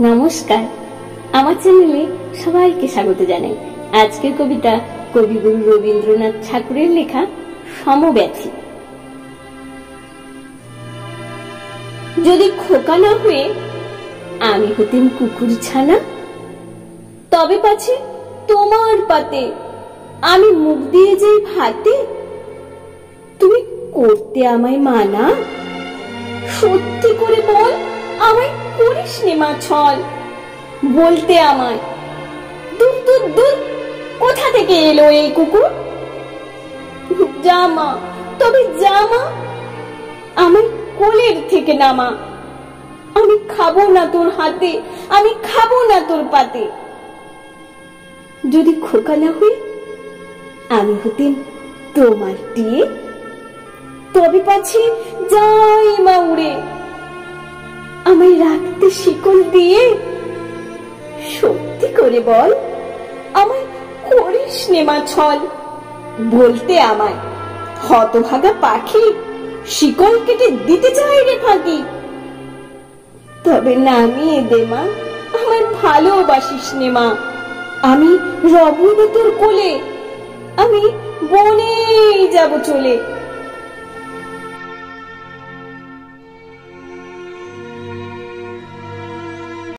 নমস্কার, আমার চ্যানেলে সবাইকে স্বাগত জানাই। আজকের কবিতা কবিগুরু রবীন্দ্রনাথ ঠাকুরের লেখা সমব্যথী। যদি খোকা না হয়ে আমি হতেন কুকুর ছানা, তবে পাছে তোমার পাতে আমি মুখ দিয়ে যাই ভাতে। তুমি করতে আমায় মানা, সত্যি করে বল আমায় করিস নে মা ছল। বলতে আমায় দূর দূর দূর, কোথা থেকে এলো এই কুকুর। জামা, তবে জামা আমায় কোলের থেকে নামা। আমি খাবো না তোর হাতে, আমি খাবো না তোর পাতে। যদি খোকা না হয়ে আমি হতেন তোমার টিয়ে, তবে পাছে যাই মা উড়ে আমায় রাখতে শিকল দিয়ে। সত্যি করে বল আমায় করিস নে মা ছল। বলতে আমায় হতভাগা পাখি শিকল কেটে দিতে চাই রে ফাঁকি। তবে নামিয়ে দে মা, আমায় ভালোবাসিস নে মা। আমি রব না তোর কোলে, আমি বনে যাব চলে।